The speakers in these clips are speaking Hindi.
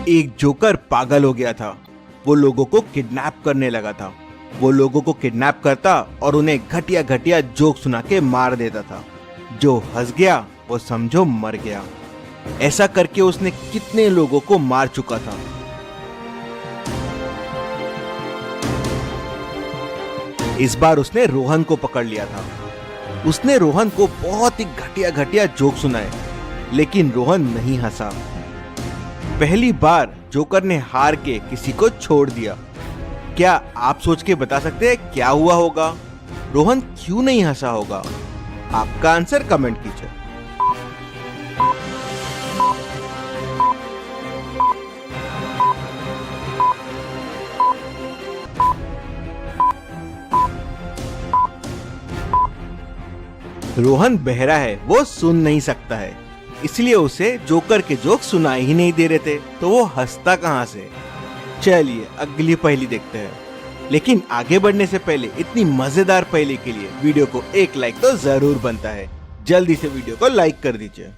एक जोकर पागल हो गया था। वो लोगों को किडनैप करने लगा था। वो लोगों को किडनैप करता और उन्हें घटिया घटिया जोक सुना के मार देता था। जो हंस गया वो समझो मर गया। ऐसा करके उसने कितने लोगों को मार चुका था। इस बार उसने रोहन को पकड़ लिया था। उसने रोहन को बहुत ही घटिया घटिया जोक सुनाए, लेकिन रोहन नहीं हंसा। पहली बार जोकर ने हार के किसी को छोड़ दिया। क्या आप सोच के बता सकते हैं क्या हुआ होगा? रोहन क्यों नहीं हंसा होगा? आपका आंसर कमेंट कीजिए। रोहन बहरा है, वो सुन नहीं सकता है, इसलिए उसे जोकर के जोक सुनाई ही नहीं दे रहे थे, तो वो हंसता कहां से? चलिए अगली पहेली देखते हैं। लेकिन आगे बढ़ने से पहले इतनी मजेदार पहेली के लिए वीडियो को एक लाइक तो जरूर बनता है। जल्दी से वीडियो को लाइक कर दीजिए।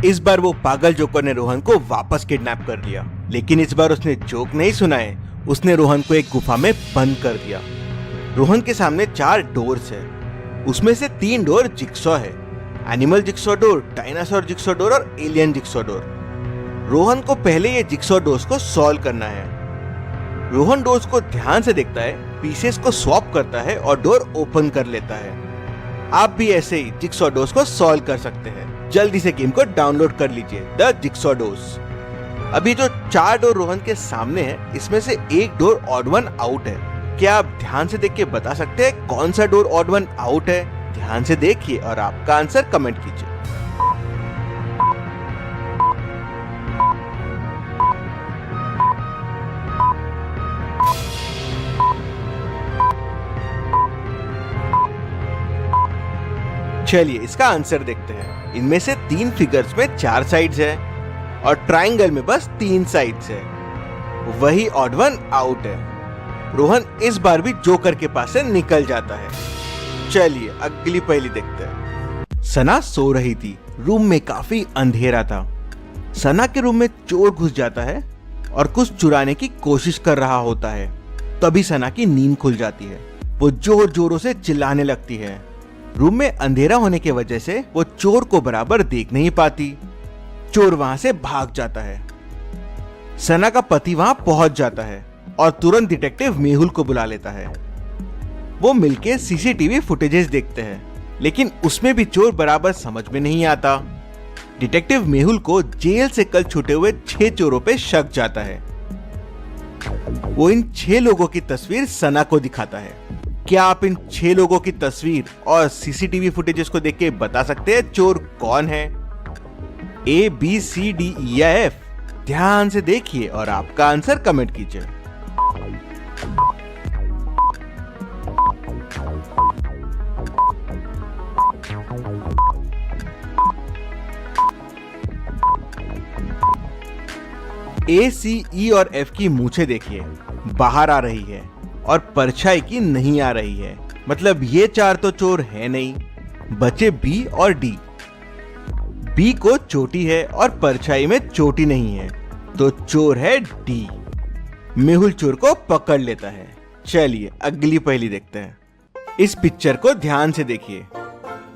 इस बार वो पागल जोकर ने रोहन को वापस किडनैप कर लिया, लेकिन इस बार उसने जोक नहीं सुनाए। उसने रोहन को एक गुफा में बंद कर दिया। रोहन के सामने 4 डोर्स है। उसमें से 3 डोर जिक्सॉ है। Animal jigsaw door, dinosaur jigsaw door और एलियन जिक्सॉ डोर। रोहन को पहले ये जिक्सॉ डोर्स को सॉल्व करना है। रोहन डोर्स को ध्यान से देखता है, पीसेस को स्वैप करता है और डोर ओपन कर लेता है। आप भी ऐसे ही जिक्सॉ डोर्स को सॉल्व कर सकते हैं। जल्दी से गेम को डाउनलोड कर लीजिए, द जिक्सॉ डोर्स। अभी जो 4 डोर रोहन के सामने है, इसमें से एक डोर ऑड वन आउट है। क्या आप ध्यान से देख के बता सकते हैं कौन सा डोर ऑड वन आउट है? ध्यान से देखिए और आपका आंसर कमेंट कीजिए। चलिए इसका आंसर देखते हैं। इनमें से 3 फिगर्स में 4 साइड्स है और ट्रायंगल में बस 3 साइड्स है। वही ऑड वन आउट है। रोहन इस बार भी जोकर के पास से निकल जाता है। चलिए अगली पहेली देखते हैं। सना सो रही थी। रूम में काफी अंधेरा था। सना के रूम में चोर घुस जाता है और कुछ चुराने की कोशिश कर रहा होता है। तभी सना की नींद खुल जाती है। वो जोर जोरों से चिल्लाने लगती है। रूम में अंधेरा होने की वजह से वो चोर को बराबर देख नहीं पाती। चोर वहां से भाग जाता है। सना का पति वहां पहुंच जाता है और तुरंत डिटेक्टिव मेहुल को बुला लेता है। वो मिलके सीसीटीवी फुटेजेस देखते हैं, लेकिन उसमें भी चोर बराबर समझ में नहीं आता। डिटेक्टिव मेहुल को जेल से कल छूटे हुए 6 चोरों पे शक जाता है। वो इन 6 लोगों की तस्वीर सना को दिखाता है। क्या आप इन 6 लोगों की तस्वीर और सीसीटीवी फुटेजेस को देख के बता सकते हैं चोर कौन है? A, B, C, D, E या F? ध्यान से देखिए और आपका आंसर कमेंट कीजिए। A, C, E और F की मूछें देखिए, बाहर आ रही है और परछाई की नहीं आ रही है। मतलब ये 4 तो चोर है नहीं। बचे B और D। B को चोटी है और परछाई में चोटी नहीं है, तो चोर है D। मेहुल चोर को पकड़ लेता है। चलिए अगली पहेली देखते हैं। इस पिक्चर को ध्यान से देखिए।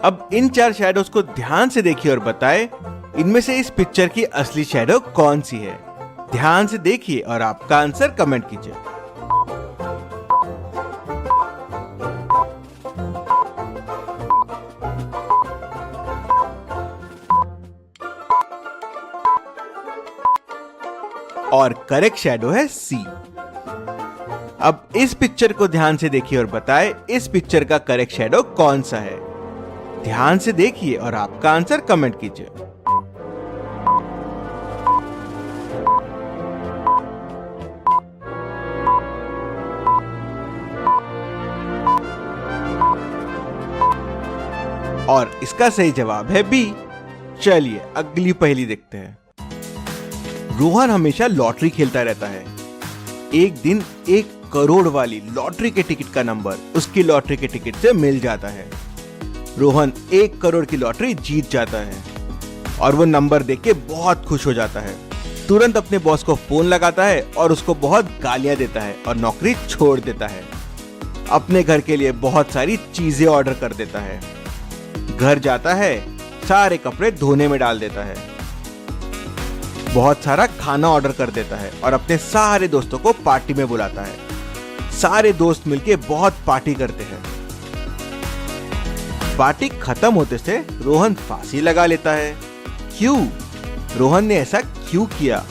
अब इन 4 शैडोज को ध्यान से देखिए और बताएं इनमें से इस पिक्चर की असली शैडो कौन सी है? ध्यान से देखिए और आपका आंसर कमेंट कीजिए। और करेक्ट शैडो है सी। अब इस पिक्चर को ध्यान से देखिए और बताएं इस पिक्चर का करेक्ट शैडो कौन सा है? ध्यान से देखिए और आपका आंसर कमेंट कीजिए। और इसका सही जवाब है बी। चलिए अगली पहेली देखते हैं। रोहन हमेशा लॉटरी खेलता रहता है। एक दिन 1 करोड़ वाली लॉटरी के टिकट का नंबर उसकी लॉटरी के टिकट से मिल जाता है। रोहन 1 करोड़ की लॉटरी जीत जाता है। और वो नंबर देख के बहुत खुश हो जाता है। तुरंत अपने बॉस को फोन लगाता है और उसको बहुत गालियां देता है और नौकरी छोड़ देता है। अपने घर के लिए बहुत सारी चीजें ऑर्डर कर देता है। घर जाता है, सारे कपड़े धोने में डाल देता है। बहुत सारा खाना ऑर्डर कर देता है और अपने सारे दोस्तों को पार्टी में बुलाता है। सारे दोस्त मिलके बहुत पार्टी करते हैं। पार्टी खत्म होते से रोहन फांसी लगा लेता है। क्यों? रोहन ने ऐसा क्यों किया?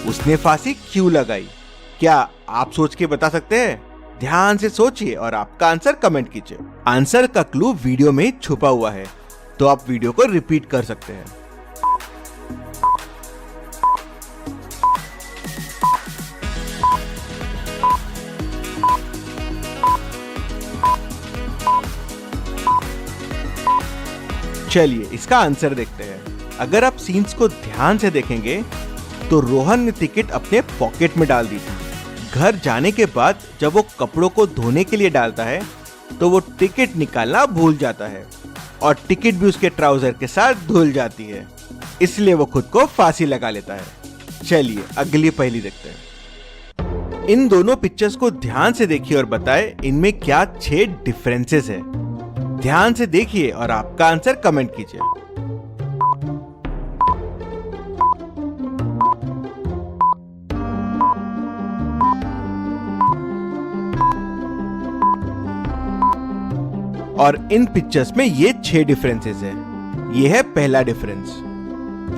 उसने फांसी क्यों लगाई? क्या आप सोच के बता सकते हैं? ध्यान से सोचिए और आपका आंसर कमेंट कीजिए। आंसर का क्लू वीडियो में ही छुपा हुआ है, तो आप वीडियो को रिपीट कर सकते हैं। चलिए इसका आंसर देखते हैं। अगर आप सीन्स को ध्यान से देखेंगे तो रोहन ने टिकट अपने पॉकेट में डाल दी थी। घर जाने के बाद जब वो कपड़ों को धोने के लिए डालता है तो वो टिकट निकालना भूल जाता है और टिकट भी उसके ट्राउजर के साथ धुल जाती है, इसलिए वो खुद को फांसी लगा लेता है। चलिए अगली पहेली देखते हैं। इन दोनों पिक्चर्स को ध्यान से देखिए और बताएं इनमें क्या 6 डिफरेंसेस है। ध्यान से देखिए और आपका आंसर कमेंट कीजिए। और इन पिक्चर्स में ये 6 डिफरेंसेस है। ये है पहला डिफरेंस,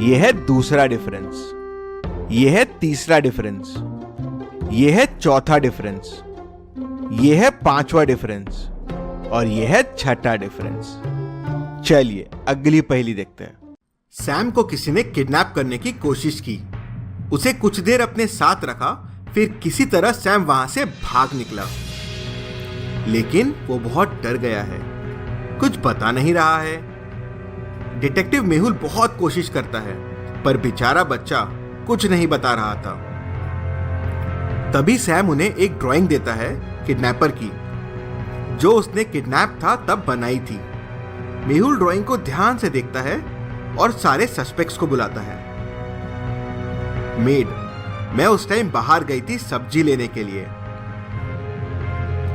ये है दूसरा डिफरेंस, ये है तीसरा डिफरेंस, ये है चौथा डिफरेंस, ये है पांचवा डिफरेंस और ये है छठा डिफरेंस। चलिए अगली पहेली देखते हैं। सैम को किसी ने किडनैप करने की कोशिश की। उसे कुछ देर अपने साथ रखा, फिर किसी तरह सैम वहां से भाग निकला। लेकिन वो बहुत डर गया है, कुछ बता नहीं रहा है। डिटेक्टिव मेहुल बहुत कोशिश करता है, पर बेचारा बच्चा कुछ नहीं बता रहा था। तभी सैम उन्हें एक ड्राइंग देता है किडनैपर की, जो उसने किडनैप था तब बनाई थी। मेहुल ड्राइंग को ध्यान से देखता है और सारे सस्पेक्ट्स को बुलाता है। मेड, मैं उस टाइम बाहर गई थी सब्जी लेने के लिए।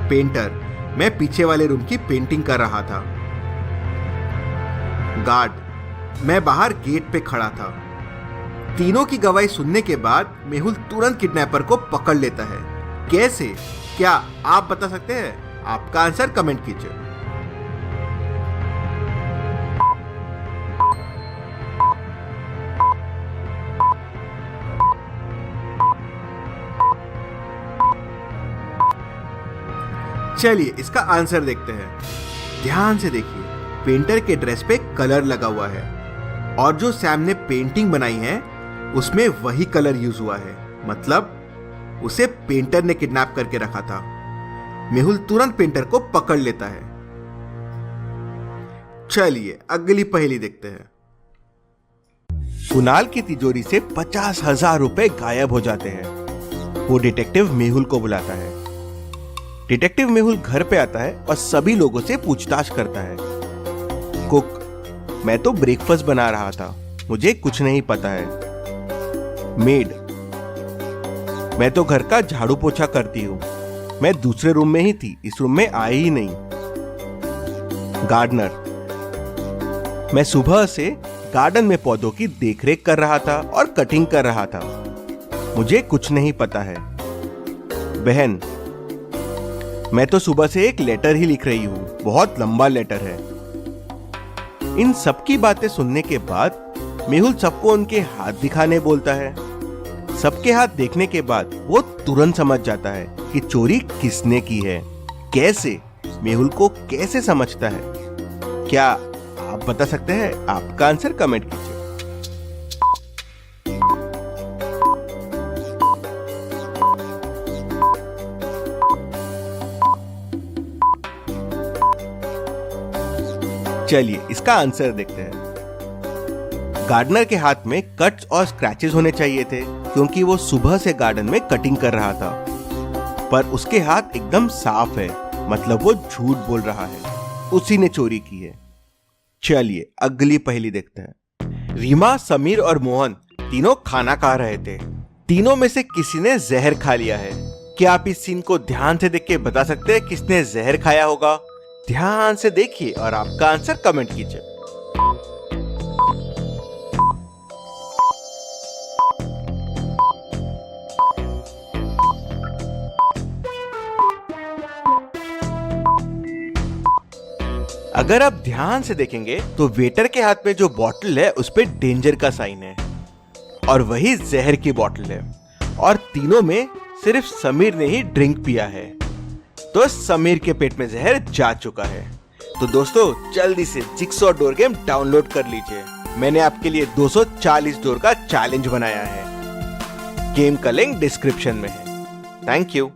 पेंटर, मैं पीछे वाले रूम की पेंटिंग कर रहा था। गार्ड, मैं बाहर गेट पे खड़ा था। तीनों की गवाही सुनने के बाद मेहुल तुरंत किडनैपर को पकड़ लेता है। कैसे? क्या आप बता सकते हैं? आपका आंसर कमेंट कीजिए। चलिए इसका आंसर देखते हैं। ध्यान से देखिए, पेंटर के ड्रेस पे कलर लगा हुआ है और जो सैम ने पेंटिंग बनाई है उसमें वही कलर यूज हुआ है। मतलब उसे पेंटर ने किडनैप करके रखा था। मेहुल तुरंत पेंटर को पकड़ लेता है। चलिए अगली पहेली देखते हैं। कुणाल की तिजोरी से 50,000 रुपए गायब हो जाते हैं। वो डिटेक्टिव मेहुल को बुलाता है। डिटेक्टिव मेहुल घर पे आता है और सभी लोगों से पूछताछ करता है। कुक, मैं तो ब्रेकफास्ट बना रहा था, मुझे कुछ नहीं पता है। मेड, मैं तो घर का झाड़ू पोछा करती हूँ, मैं दूसरे रूम में ही थी, इस रूम में आई ही नहीं। गार्डनर, मैं सुबह से गार्डन में पौधों की देखरेख कर रहा था और कटिंग कर रहा था, मुझे कुछ नहीं पता है। बहन, मैं तो सुबह से एक लेटर ही लिख रही हूँ, बहुत लंबा लेटर है। इन सब की बातें सुनने के बाद मेहुल सबको उनके हाथ दिखाने बोलता है। सबके हाथ देखने के बाद वो तुरंत समझ जाता है कि चोरी किसने की है। कैसे? मेहुल को कैसे समझता है? क्या आप बता सकते हैं? आपका आंसर कमेंट कीजिए। चलिए इसका आंसर देखते हैं। गार्डनर के हाथ में कट्स और स्क्रैचेस होने चाहिए थे, क्योंकि वो सुबह से गार्डन में कटिंग कर रहा था। पर उसके हाथ एकदम साफ है, मतलब वो झूठ बोल रहा है, उसी ने चोरी की है। चलिए अगली पहेली देखते हैं। रीमा, समीर और मोहन तीनों खाना खा रहे थे। तीनों में से किसी ने जहर खा लिया है। क्या आप इस सीन को ध्यान से देख के बता सकते हैं किसने जहर खाया होगा? ध्यान से देखिए और आपका आंसर कमेंट कीजिए। अगर आप ध्यान से देखेंगे तो वेटर के हाथ में जो बॉटल है उस पे डेंजर का साइन है और वही जहर की बॉटल है। और तीनों में सिर्फ समीर ने ही ड्रिंक पिया है, तो समीर के पेट में जहर जा चुका है। तो दोस्तों जल्दी से जिक्सॉ डोर गेम डाउनलोड कर लीजिए। मैंने आपके लिए 240 डोर का चैलेंज बनाया है। गेम का लिंक डिस्क्रिप्शन में है। Thank you.